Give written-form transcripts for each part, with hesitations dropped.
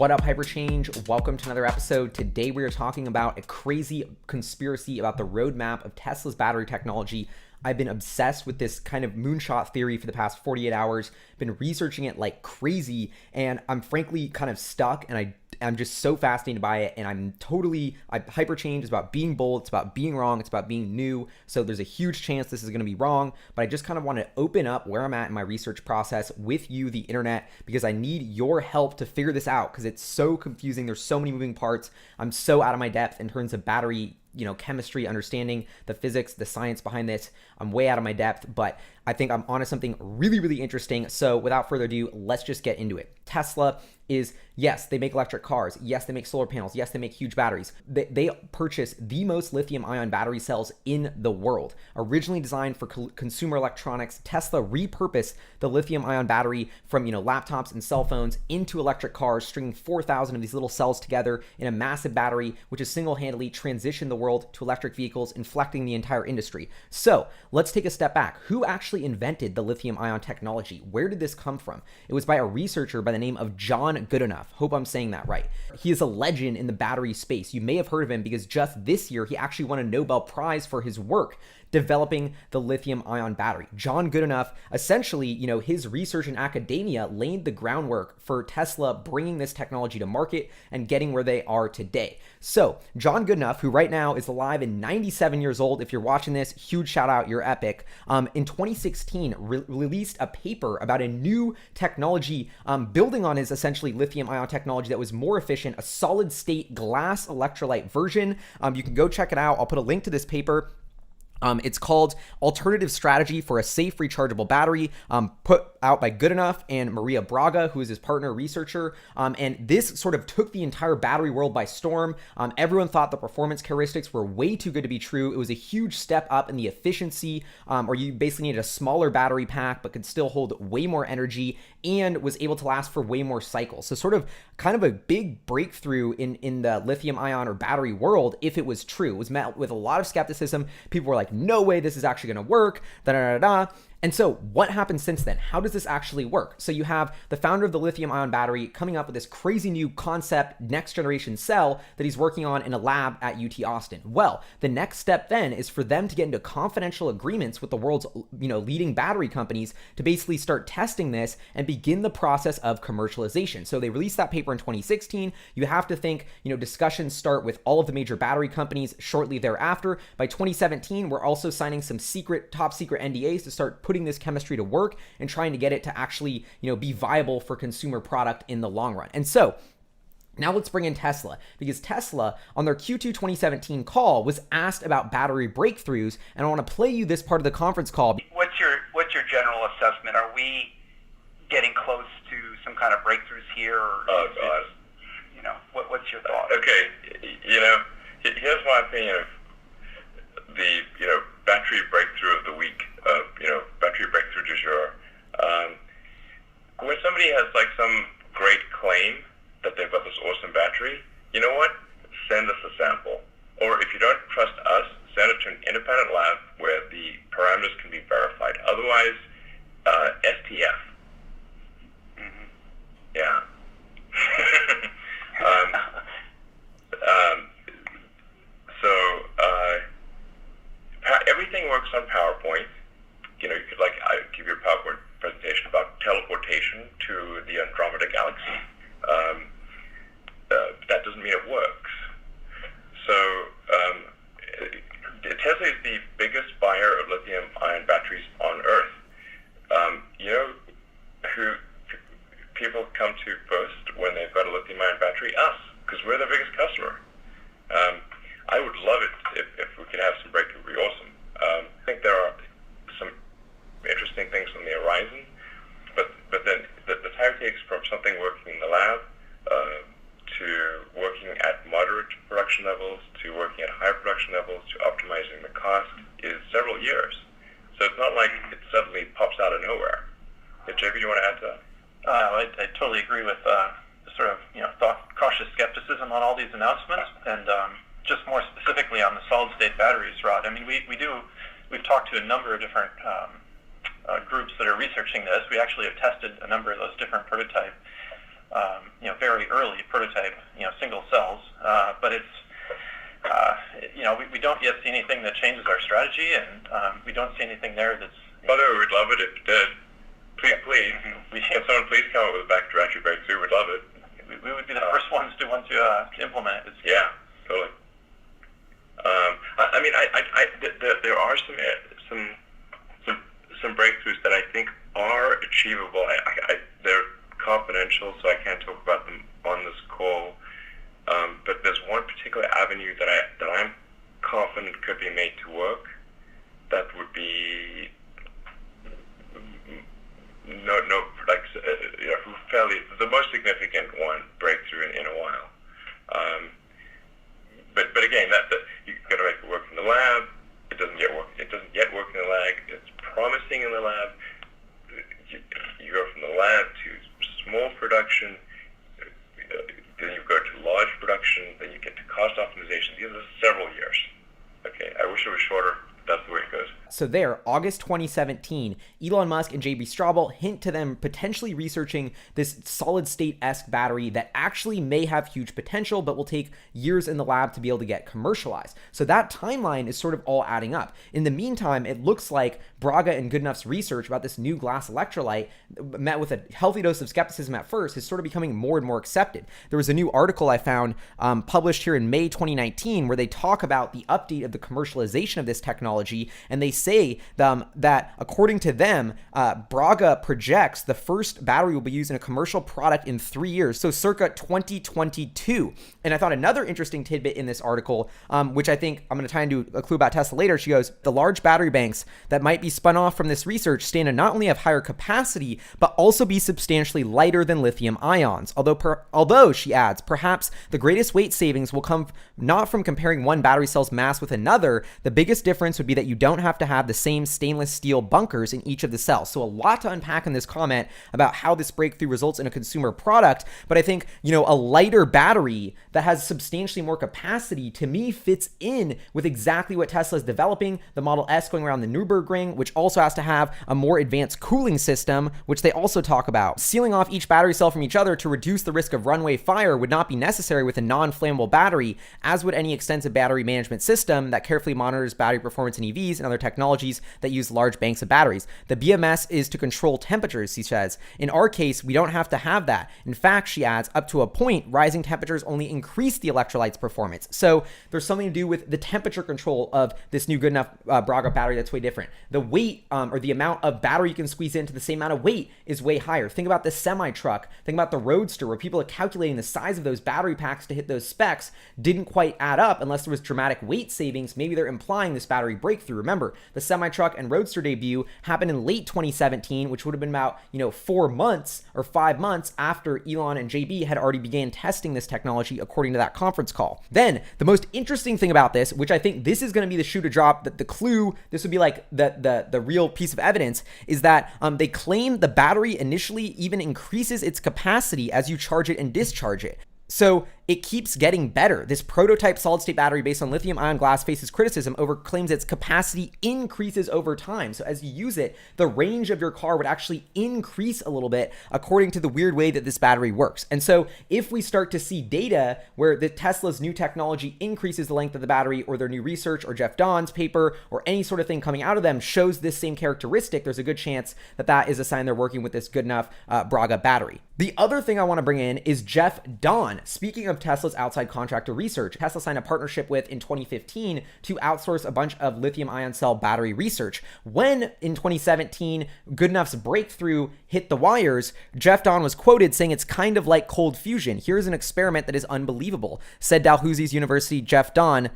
What up, HyperChange? Welcome to another episode. Today we are talking about a crazy conspiracy about the roadmap of Tesla's battery technology. I've been obsessed with this kind of moonshot theory for the past 48 hours, been researching it like crazy, and I'm frankly kind of stuck, and I'm just so fascinated by it, and HyperChange is about being bold, it's about being wrong, it's about being new, so there's a huge chance this is going to be wrong, but I just kind of want to open up where I'm at in my research process with you, the internet, because I need your help to figure this out, because it's so confusing, there's so many moving parts, I'm so out of my depth in terms of battery chemistry, understanding the physics, the science behind this. I'm way out of my depth, but I think I'm onto something really, really interesting. So without further ado, let's just get into it. Tesla is, yes, they make electric cars. Yes, they make solar panels. Yes, they make huge batteries. They purchase the most lithium ion battery cells in the world. Originally designed for consumer electronics, Tesla repurposed the lithium ion battery from, laptops and cell phones into electric cars, stringing 4,000 of these little cells together in a massive battery, which has single-handedly transitioned the world to electric vehicles, inflecting the entire industry. So let's take a step back. Who actually invented the lithium ion technology? Where did this come from? It was by a researcher by the name of John Goodenough. Hope I'm saying that right. He is a legend in the battery space. You may have heard of him because just this year, he actually won a Nobel Prize for his work developing the lithium ion battery. John Goodenough, essentially, his research in academia laid the groundwork for Tesla bringing this technology to market and getting where they are today. So John Goodenough, who right now is alive and 97 years old, if you're watching this, huge shout out, you're epic, in 2016 released a paper about a new technology building on his essentially lithium ion technology that was more efficient, a solid state glass electrolyte version. You can go check it out. I'll put a link to this paper. It's called Alternative Strategy for a Safe Rechargeable Battery, put out by Goodenough and Maria Braga, who is his partner researcher. And this sort of took the entire battery world by storm. Everyone thought the performance characteristics were way too good to be true. It was a huge step up in the efficiency, or you basically needed a smaller battery pack, but could still hold way more energy and was able to last for way more cycles. So sort of kind of a big breakthrough in the lithium ion or battery world if it was true. It was met with a lot of skepticism. People were like, no way this is actually going to work, da-da-da-da. And so what happened since then? How does this actually work? So you have the founder of the lithium ion battery coming up with this crazy new concept, next generation cell that he's working on in a lab at UT Austin. Well, the next step then is for them to get into confidential agreements with the world's, leading battery companies to basically start testing this and begin the process of commercialization. So they released that paper in 2016. You have to think, discussions start with all of the major battery companies shortly thereafter. By 2017, we're also signing some top secret NDAs to start putting this chemistry to work and trying to get it to actually, be viable for consumer product in the long run. And so now let's bring in Tesla, because Tesla on their Q2 2017 call was asked about battery breakthroughs, and I want to play you this part of the conference call. What's your general assessment? Are we getting close to some kind of breakthroughs here? Or what's your thought? Okay, here's my opinion of the battery breakthrough of the week. Battery breakthrough du jour. When somebody has like some great claim that they've got this awesome battery, you know what? Send us a sample. Or if you don't trust us, send it to an independent lab where the parameters can be verified. Otherwise, STF. Mm-hmm. Yeah. Everything works on PowerPoint. You could give your PowerPoint presentation about teleportation to the Andromeda galaxy. That doesn't mean it works. So Tesla is the biggest buyer of lithium-ion batteries on Earth. Who people come to first when they've got a lithium-ion battery? Us, because we're the biggest customer. I would love it if we could have some breakthrough. It would be awesome. I think there are some interesting things on the horizon, but then the time takes from something working in the lab to working at moderate production levels to working at high production levels to optimizing the cost is several years. So it's not like it suddenly pops out of nowhere. JP, do you want to add to that? I totally agree with sort of cautious skepticism on all these announcements, and just more specifically on the solid-state batteries, Rod. I mean, we've talked to a number of different groups that are researching this. We actually have tested a number of those different prototype, very early prototype, single cells, but it's, we don't yet see anything that changes our strategy, and we don't see anything there that's... By the way, we'd love it if it did. Please. Can someone please come up with a battery breakthrough? We'd love it. We would be the first ones to want to implement it. Yeah, totally. There are some breakthroughs that I think are achievable. They're confidential, so I can't talk about them on this call. But there's one particular avenue that I'm confident could be made to work. That would be fairly the most significant one breakthrough in a while. But again, that you got to make it work in the lab. It doesn't yet work in the lab. It's promising in the lab. You go from the lab to small production, then you go to large production, then you get to cost optimization. These are several years. Okay, I wish it was shorter. That's the way it goes. So there, August 2017, Elon Musk and JB Straubel hint to them potentially researching this solid-state-esque battery that actually may have huge potential, but will take years in the lab to be able to get commercialized. So that timeline is sort of all adding up. In the meantime, it looks like Braga and Goodenough's research about this new glass electrolyte, met with a healthy dose of skepticism at first, is sort of becoming more and more accepted. There was a new article I found published here in May 2019 where they talk about the update of the commercialization of this technology, and they say that according to them, Braga projects the first battery will be used in a commercial product in 3 years, so circa 2022. And I thought another interesting tidbit in this article, which I think I'm going to tie into a clue about Tesla later, she goes, the large battery banks that might be spun off from this research stand to not only have higher capacity, but also be substantially lighter than lithium ions. Although she adds, perhaps the greatest weight savings will come not from comparing one battery cell's mass with another. The biggest difference would be that you don't have to have the same stainless steel bunkers in each of the cells. So a lot to unpack in this comment about how this breakthrough results in a consumer product. But I think, a lighter battery that has substantially more capacity, to me, fits in with exactly what Tesla is developing. The Model S going around the Nürburgring, which also has to have a more advanced cooling system, which they also talk about. Sealing off each battery cell from each other to reduce the risk of runaway fire would not be necessary with a non-flammable battery, as would any extensive battery management system that carefully monitors battery performance in EVs and other technologies that use large banks of batteries. The BMS is to control temperatures, she says. In our case, we don't have to have that. In fact, she adds, up to a point, rising temperatures only increase the electrolyte's performance. So there's something to do with the temperature control of this new Goodenough Braga battery that's way different. The weight or the amount of battery you can squeeze into the same amount of weight is way higher. Think about the semi-truck. Think about the Roadster, where people are calculating the size of those battery packs to hit those specs didn't quite add up unless there was dramatic weight savings. Maybe they're implying this battery breakthrough. Remember, the semi-truck and Roadster debut happened in late 2017, which would have been about 4 months or 5 months after Elon and JB had already began testing this technology, according to that conference call. Then the most interesting thing about this, which I think this is going to be the shoe to drop, the clue, this would be like the real piece of evidence, is that they claim the battery initially even increases its capacity as you charge it and discharge it. So it keeps getting better. This prototype solid-state battery based on lithium-ion glass faces criticism over claims its capacity increases over time. So as you use it, the range of your car would actually increase a little bit according to the weird way that this battery works. And so if we start to see data where the Tesla's new technology increases the length of the battery, or their new research, or Jeff Dahn's paper, or any sort of thing coming out of them shows this same characteristic, there's a good chance that that is a sign they're working with this Goodenough Braga battery. The other thing I want to bring in is Jeff Dahn. Speaking of Tesla's outside contractor research, Tesla signed a partnership with in 2015 to outsource a bunch of lithium-ion cell battery research. When in 2017 Goodenough's breakthrough hit the wires, Jeff Dahn was quoted saying it's kind of like cold fusion. Here's an experiment that is unbelievable, said Dalhousie University Jeff Dahn,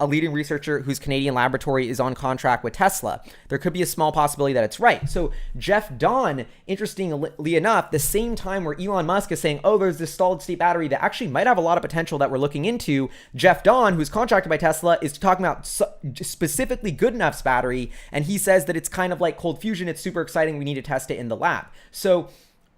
a leading researcher whose Canadian laboratory is on contract with Tesla. There could be a small possibility that it's right. So Jeff Dahn, interestingly enough, the same time where Elon Musk is saying, oh, there's this solid state battery that actually might have a lot of potential that we're looking into, Jeff Dahn, who's contracted by Tesla, is talking about specifically Goodenough's battery, and he says that it's kind of like cold fusion. It's super exciting. We need to test it in the lab. So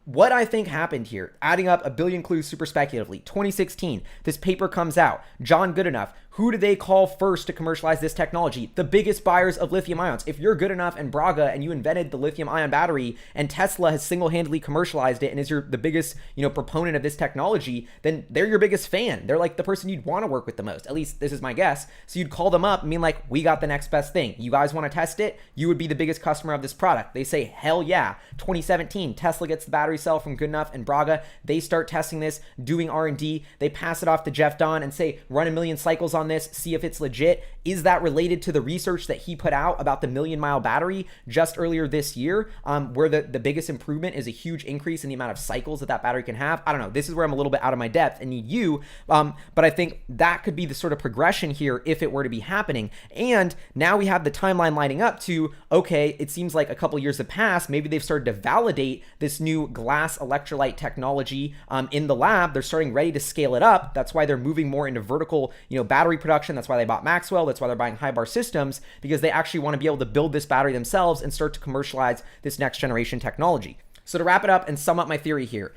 what I think happened here, adding up a billion clues super speculatively, 2016, this paper comes out, John Goodenough, who do they call first to commercialize this technology? The biggest buyers of lithium ions. If you're Goodenough and Braga and you invented the lithium ion battery and Tesla has single-handedly commercialized it and is the biggest, proponent of this technology, then they're your biggest fan. They're like the person you'd want to work with the most. At least this is my guess. So you'd call them up and mean like, we got the next best thing. You guys want to test it? You would be the biggest customer of this product. They say, hell yeah. 2017, Tesla gets the battery cell from Goodenough and Braga. They start testing this, doing R&D. They pass it off to Jeff Dunn and say, run 1 million cycles on this, see if it's legit. Is that related to the research that he put out about the 1,000,000-mile battery just earlier this year, where the biggest improvement is a huge increase in the amount of cycles that battery can have? I don't know. This is where I'm a little bit out of my depth and need you. But I think that could be the sort of progression here if it were to be happening. And now we have the timeline lining up to, okay, it seems like a couple years have passed. Maybe they've started to validate this new glass electrolyte technology in the lab. They're starting ready to scale it up. That's why they're moving more into vertical, battery production. That's why they bought Maxwell. That's why they're buying High Bar Systems, because they actually want to be able to build this battery themselves and start to commercialize this next generation technology. So to wrap it up and sum up my theory here,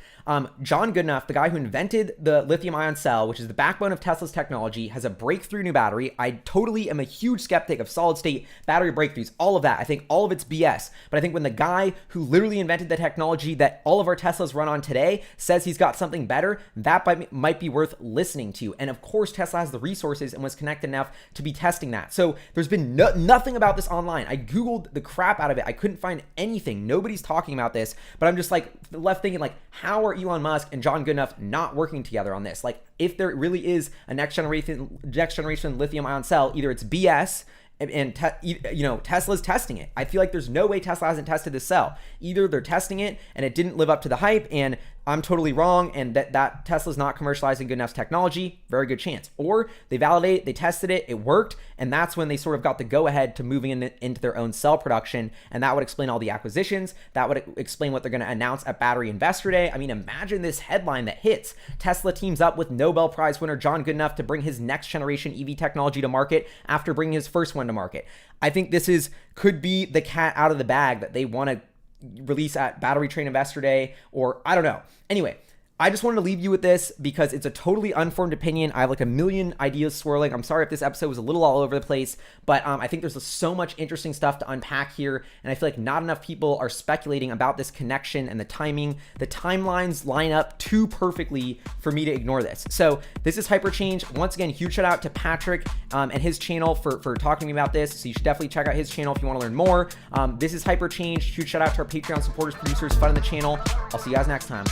John Goodenough, the guy who invented the lithium ion cell, which is the backbone of Tesla's technology, has a breakthrough new battery. I totally am a huge skeptic of solid state battery breakthroughs, all of that. I think all of it's BS. But I think when the guy who literally invented the technology that all of our Teslas run on today says he's got something better, that might be worth listening to. And of course, Tesla has the resources and was connected enough to be testing that. So there's been nothing about this online. I Googled the crap out of it. I couldn't find anything. Nobody's talking about this, but I'm just like left thinking like, how are Elon Musk and John Goodenough not working together on this? Like, if there really is a next generation lithium ion cell, either it's BS and Tesla's testing it. I feel like there's no way Tesla hasn't tested this cell. Either they're testing it and it didn't live up to the hype and I'm totally wrong and that Tesla's not commercializing Goodenough's technology, very good chance. Or they validate it, they tested it, it worked, and that's when they sort of got the go-ahead to moving into their own cell production, and that would explain all the acquisitions. That would explain what they're going to announce at Battery Investor Day. I mean, imagine this headline that hits. Tesla teams up with Nobel Prize winner John Goodenough to bring his next generation EV technology to market after bringing his first one to market. I think this could be the cat out of the bag that they want to release at Battery Train Investor Day, or I don't know. Anyway, I just wanted to leave you with this because it's a totally unformed opinion. I have like a million ideas swirling. I'm sorry if this episode was a little all over the place, but I think there's so much interesting stuff to unpack here, and I feel like not enough people are speculating about this connection and the timing. The timelines line up too perfectly for me to ignore this. So this is HyperChange. Once again, huge shout out to Patrick and his channel for talking to me about this. So you should definitely check out his channel if you want to learn more. This is HyperChange. Huge shout out to our Patreon supporters, producers, fun in the channel. I'll see you guys next time.